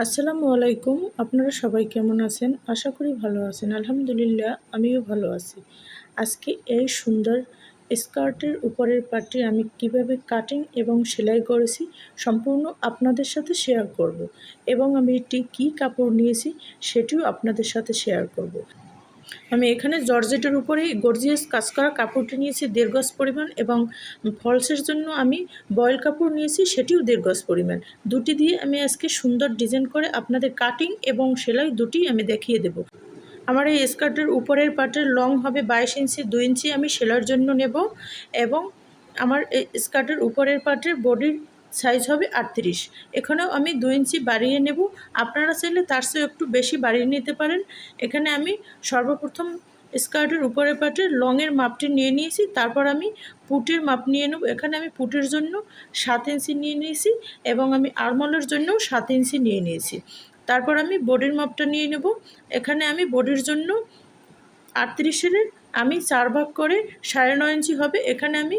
আসসালামু আলাইকুম। আপনারা সবাই কেমন আছেন? আশা করি ভালো আছেন। আলহামদুলিল্লাহ আমিও ভালো আছি। আজকে এই সুন্দর স্কার্টের উপরের পার্টটি আমি কিভাবে কাটিং এবং সেলাই করেছি সম্পূর্ণ আপনাদের সাথে শেয়ার করব এবং আমি এটি কী কাপড় নিয়েছি সেটিও আপনাদের সাথে শেয়ার করব। আমি এখানে জর্জেটের উপরেই গর্জিয়াস কাজ করা কাপড়টি নিয়েছি 1.5 গজ পরিমাণ এবং ফলসের জন্য আমি বয়েল কাপড় নিয়েছি সেটিও 1.5 গজ পরিমাণ। দুটি দিয়ে আমি আজকে সুন্দর ডিজাইন করে আপনাদের কাটিং এবং সেলাই দুটিই আমি দেখিয়ে দেব। আমার এই স্কার্টের উপরের পার্টের লং হবে 22 ইঞ্চি, 2 ইঞ্চি আমি সেলাইয়ের জন্য নেব এবং আমার এই স্কার্টের উপরের পার্টের বডির সাইজ হবে 38। এখানেও আমি 2 ইঞ্চি বাড়িয়ে নেব। আপনারা চাইলে তার চেয়ে একটু বেশি বাড়িয়ে নিতে পারেন। এখানে আমি সর্বপ্রথম স্কার্টের উপরের পার্টের লংয়ের মাপটি নিয়ে নিয়েছি, তারপর আমি পুটের মাপ নিয়ে নেব। এখানে আমি পুটের জন্য 7 ইঞ্চি নিয়ে নিয়েছি এবং আমি আরমোলের জন্যও 7 ইঞ্চি নিয়ে নিয়েছি। তারপর আমি বডির মাপটা নিয়ে নেব। এখানে আমি বডির জন্য 38-এর আমি 4 ভাগ করে 9.5 ইঞ্চি হবে। এখানে আমি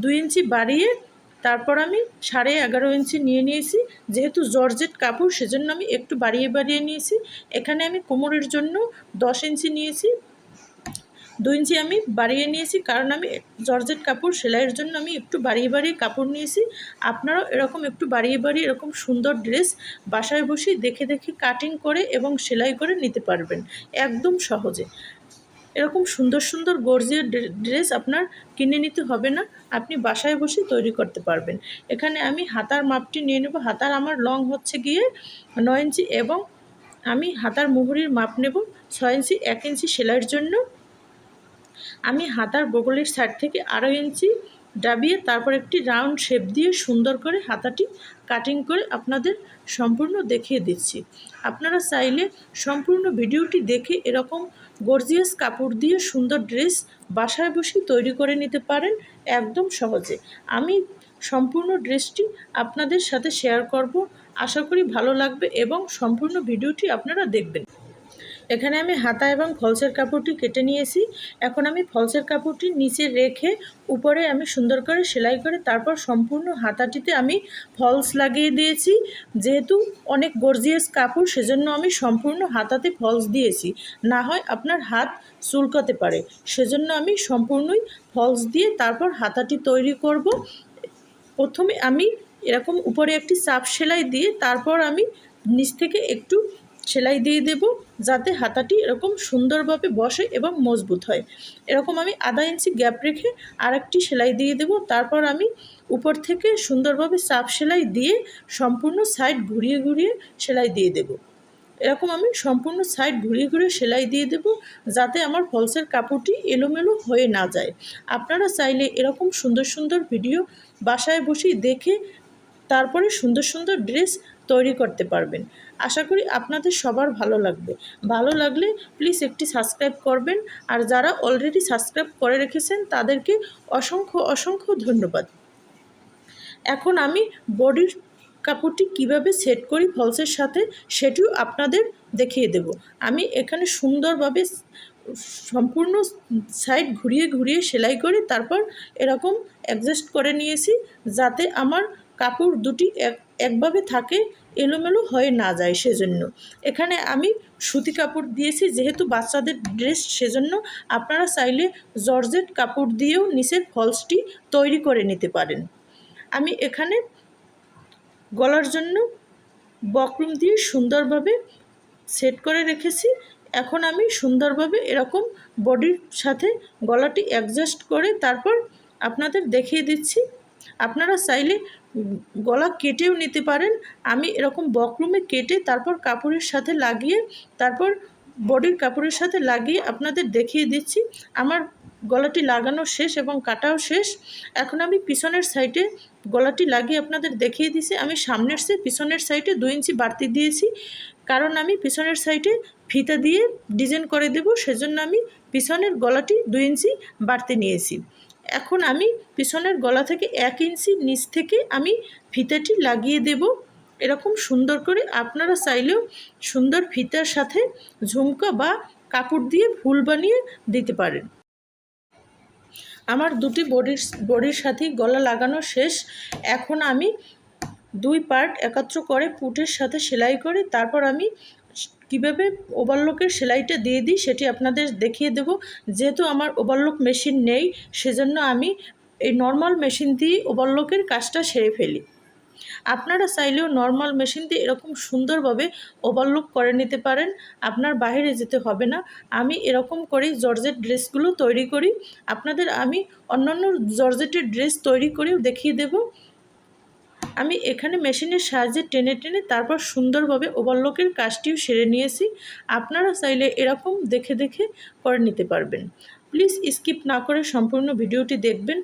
2 ইঞ্চি বাড়িয়ে তারপর আমি 11.5 ইঞ্চি নিয়ে নিয়েছি। যেহেতু জর্জেট কাপড় সেজন্য আমি একটু বাড়িয়ে নিয়েছি। এখানে আমি কোমরের জন্য 10 ইঞ্চি নিয়েছি, 2 ইঞ্চি আমি বাড়িয়ে নিয়েছি, কারণ আমি জর্জেট কাপড় সেলাইয়ের জন্য আমি একটু বাড়িয়ে কাপড় নিয়েছি। আপনারাও এরকম একটু বাড়িয়ে এরকম সুন্দর ড্রেস বাসায় বসেই দেখে কাটিং করে এবং সেলাই করে নিতে পারবেন একদম সহজে। এরকম সুন্দর গর্জিয়াস ড্রেস আপনার কিনে নিতে হবে না, আপনি বাসায় বসে তৈরি করতে পারবেন। এখানে আমি হাতার মাপটি নিয়ে নেব। হাতার আমার লং হচ্ছে গিয়ে 9 ইঞ্চি এবং আমি হাতার মুহুরির মাপ নেব 6 ইঞ্চি। 1 ইঞ্চি সেলাইয়ের জন্য আমি হাতার বগলের সাইড থেকে 2.5 ইঞ্চি ডাবিয়ে তারপর একটি রাউন্ড শেপ দিয়ে সুন্দর করে হাতাটি কাটিং করে আপনাদের সম্পূর্ণ দেখিয়ে দিচ্ছি। আপনারা চাইলে সম্পূর্ণ ভিডিওটি দেখে এরকম গর্জিয়াস কাপড় দিয়ে সুন্দর ড্রেস বাসায় বসে তৈরি করে নিতে পারেন একদম সহজে। আমি সম্পূর্ণ ড্রেসটি আপনাদের সাথে শেয়ার করব, আশা করি ভালো লাগবে এবং সম্পূর্ণ ভিডিওটি আপনারা দেখবেন। এখানে আমি হাতা এবং ফলসের কাপড়টি কেটে নিয়েছি। এখন আমি ফলসের কাপড়টি নিচে রেখে উপরে আমি সুন্দর করে সেলাই করে তারপর সম্পূর্ণ হাতাটিতে আমি ফলস লাগিয়ে দিয়েছি। যেহেতু অনেক গর্জিয়াস কাপড় সেজন্য আমি সম্পূর্ণ হাতাতে ফলস দিয়েছি, না হয় আপনার হাত চুলকাতে পারে, সেজন্য আমি সম্পূর্ণই ফলস দিয়ে তারপর হাতাটি তৈরি করব। প্রথমে আমি এরকম উপরে একটি চাপ সেলাই দিয়ে তারপর আমি নিচ থেকে একটু সেলাই দিয়ে দেব, যাতে হাতাটি এরকম সুন্দরভাবে বসে এবং মজবুত হয়। এরকম আমি 1/2 ইঞ্চি গ্যাপ রেখে আরেকটি সেলাই দিয়ে দেব। তারপর আমি উপর থেকে সুন্দরভাবে চাপ সেলাই দিয়ে সম্পূর্ণ সাইড ঘুরিয়ে সেলাই দিয়ে দেব। এরকম আমি সম্পূর্ণ সাইড ঘুরিয়ে সেলাই দিয়ে দেব, যাতে আমার ফলসের কাপড়টি এলোমেলো হয়ে না যায়। আপনারা চাইলে এরকম সুন্দর ভিডিও বাসায় বসেই দেখে তারপরে সুন্দর ড্রেস তৈরি করতে পারবেন। আশা করি আপনাদের সবার ভালো লাগবে। ভালো লাগলে প্লিজ একটি সাবস্ক্রাইব করবেন, আর যারা অলরেডি সাবস্ক্রাইব করে রেখেছেন তাদেরকে অসংখ্য ধন্যবাদ। এখন আমি বডির কাপড়টি কিভাবে সেট করি ফলসের সাথে সেটিও আপনাদের দেখিয়ে দেব। আমি এখানে সুন্দরভাবে সম্পূর্ণ সাইড ঘুরিয়ে সেলাই করে তারপর এরকম অ্যাডজাস্ট করে নিয়েছি, যাতে আমার কাপড় দুটি একভাবে থাকে, এলোমেলো হয়ে না যায়। সেজন্য এখানে আমি সুতি কাপড় দিয়েছি, যেহেতু বাচ্চাদের ড্রেস সেজন্য আপনারা চাইলে জর্জেট কাপড় দিয়েও নিচের ফলসটি তৈরি করে নিতে পারেন। আমি এখানে গলার জন্য বক্রম দিয়ে সুন্দরভাবে সেট করে রেখেছি। এখন আমি সুন্দরভাবে এরকম বডির সাথে গলাটি অ্যাডজাস্ট করে তারপর আপনাদের দেখিয়ে দিচ্ছি। আপনারা চাইলে গলা কেটেও নিতে পারেন। আমি এরকম বক্রমে কেটে তারপর কাপড়ের সাথে লাগিয়ে তারপর বডির কাপড়ের সাথে লাগিয়ে আপনাদের দেখিয়ে দিচ্ছি। আমার গলাটি লাগানো শেষ এবং কাটাও শেষ। এখন আমি পিছনের সাইডে গলাটি লাগিয়ে আপনাদের দেখিয়ে দিয়েছি। আমি সামনের চেয়ে পিছনের সাইডে 2 ইঞ্চি বাড়তি দিয়েছি, কারণ আমি পিছনের সাইডে ফিতা দিয়ে ডিজাইন করে দেব, সেজন্য আমি পিছনের গলাটি 2 ইঞ্চি বাড়তি নিয়েছি। এখন আমি পিছনের গলা থেকে 1 ইঞ্চি নিচ থেকে আমি ফিতাটি লাগিয়ে দেব এরকম সুন্দর করে। আপনারা চাইলেও সুন্দর ফিতার সাথে ঝুমকা বা কাপড় দিয়ে ফুল বানিয়ে দিতে পারেন। আমার দুটি বডির সাথেই গলা লাগানো শেষ। এখন আমি 2 পার্ট একত্র করে পুটের সাথে সেলাই করে তারপর আমি কীভাবে ওভারলকের সেলাইটা দিয়ে দিই সেটি আপনাদের দেখিয়ে দেব। যেহেতু আমার ওভারলক মেশিন নেই, সেজন্য আমি এই নর্মাল মেশিন দিয়ে ওভারলকের কাজটা সেরে ফেলি। আপনারা চাইলেও নর্মাল মেশিন দিয়ে এরকম সুন্দরভাবে ওভারলক করে নিতে পারেন, আপনার বাইরে যেতে হবে না। আমি এরকম করেই জর্জেট ড্রেসগুলো তৈরি করি। আপনাদের আমি অন্যান্য জর্জেটের ড্রেস তৈরি করেও দেখিয়ে দেব। আমি এখানে মেশিনের সাহায্যে টেনে টেনে তারপর সুন্দরভাবে ওভারলকের কাজটিও সেরে নিয়েছি। আপনারা চাইলে এরকম দেখে দেখে করে নিতে পারবেন। প্লিজ স্কিপ না করে সম্পূর্ণ ভিডিওটি দেখবেন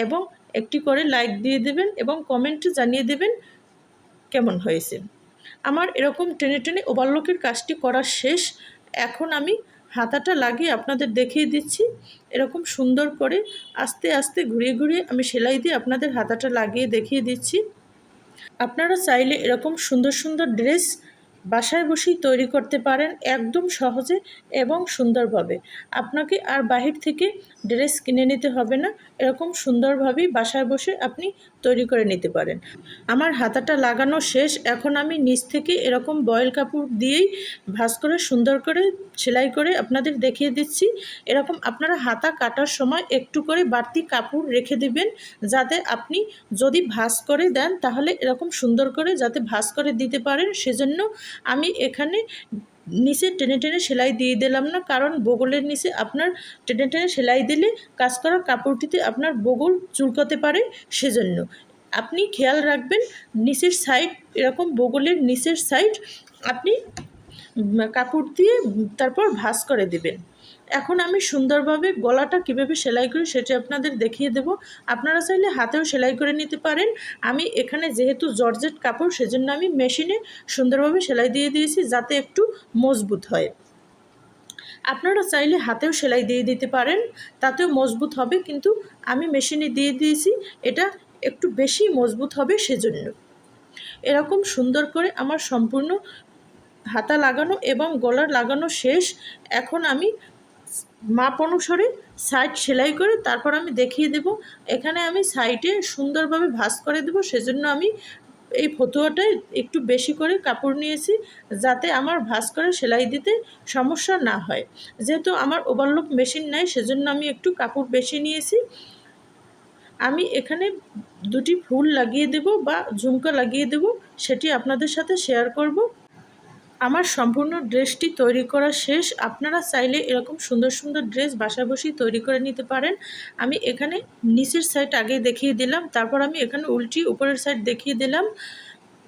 এবং একটি করে লাইক দিয়ে দেবেন এবং কমেন্টে জানিয়ে দেবেন কেমন হয়েছে। আমার এরকম টেনে টেনে ওভারলকের কাজটি করা শেষ। এখন আমি হাতাটা লাগিয়ে আপনাদের দেখিয়ে দিচ্ছি। এরকম সুন্দর করে আস্তে আস্তে ঘুরিয়ে ঘুরিয়ে আমি সেলাই দিয়ে আপনাদের হাতাটা লাগিয়ে দেখিয়ে দিচ্ছি। আপনারা চাইলে এরকম সুন্দর সুন্দর ড্রেস বাসায় বসেই তৈরি করতে পারেন একদম সহজে এবং সুন্দরভাবে। আপনাকে আর বাহির থেকে ড্রেস কিনে নিতে হবে না, এরকম সুন্দরভাবেই বাসায় বসে আপনি তৈরি করে নিতে পারেন। আমার হাতাটা লাগানো শেষ। এখন আমি নিচ থেকে এরকম বয়েল কাপড় দিয়েই ভাঁজ করে সুন্দর করে সেলাই করে আপনাদের দেখিয়ে দিচ্ছি। এরকম আপনারা হাতা কাটার সময় একটু করে বাড়তি কাপড় রেখে দিবেন, যাতে আপনি যদি ভাঁজ করে দেন তাহলে এরকম সুন্দর করে যাতে ভাঁজ করে দিতে পারেন। সেজন্য আমি এখানে নিচে টেনে টেনে সেলাই দিয়ে দিলাম না, কারণ বগলের নিচে আপনার টেনে টেনে সেলাই দিলে কাজ করা কাপড়টিতে আপনার বগল চুলকাতে পারে। সেজন্য আপনি খেয়াল রাখবেন নিচের সাইড, এরকম বগলের নিচের সাইড আপনি কাপড় দিয়ে তারপর ভাঁজ করে দেবেন। এখন আমি সুন্দরভাবে গলাটা কীভাবে সেলাই করি সেটি আপনাদের দেখিয়ে দেব। আপনারা চাইলে হাতেও সেলাই করে নিতে পারেন। আমি এখানে যেহেতু জর্জেট কাপড়, সেজন্য আমি মেশিনে সুন্দরভাবে সেলাই দিয়ে দিয়েছি যাতে একটু মজবুত হয়। আপনারা চাইলে হাতেও সেলাই দিয়ে দিতে পারেন, তাতেও মজবুত হবে, কিন্তু আমি মেশিনে দিয়ে দিয়েছি, এটা একটু বেশি মজবুত হবে সেজন্য। এরকম সুন্দর করে আমার সম্পূর্ণ হাতা লাগানো এবং গলার লাগানো শেষ। এখন আমি মাপ অনুসারে সাইড সেলাই করে তারপর আমি দেখিয়ে দেব। এখানে আমি সাইডে সুন্দরভাবে ভাঁজ করে দেব, সেজন্য আমি এই ফতুয়াটায় একটু বেশি করে কাপড় নিয়েছি, যাতে আমার ভাঁজ করে সেলাই দিতে সমস্যা না হয়। যেহেতু আমার ওভারলক মেশিন নাই, সেজন্য আমি একটু কাপড় বেশি নিয়েছি। আমি এখানে দুটি ফুল লাগিয়ে দেব বা ঝুমকা লাগিয়ে দেব, সেটি আপনাদের সাথে শেয়ার করব। আমার সম্পূর্ণ ড্রেসটি তৈরি করা শেষ। আপনারা চাইলে এরকম সুন্দর সুন্দর ড্রেস বাসায় বসেই তৈরি করে নিতে পারেন। আমি এখানে নিচের সাইড আগে দেখিয়ে দিলাম, তারপর আমি এখানে উল্টি উপরের সাইড দেখিয়ে দিলাম।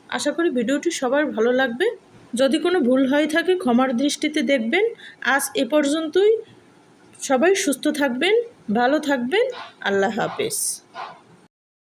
আশা করি ভিডিওটি সবার ভালো লাগবে। যদি কোনো ভুল হয়ে থাকে ক্ষমার দৃষ্টিতে দেখবেন। আজ এ পর্যন্তই। সবাই সুস্থ থাকবেন, ভালো থাকবেন। আল্লাহ হাফেজ।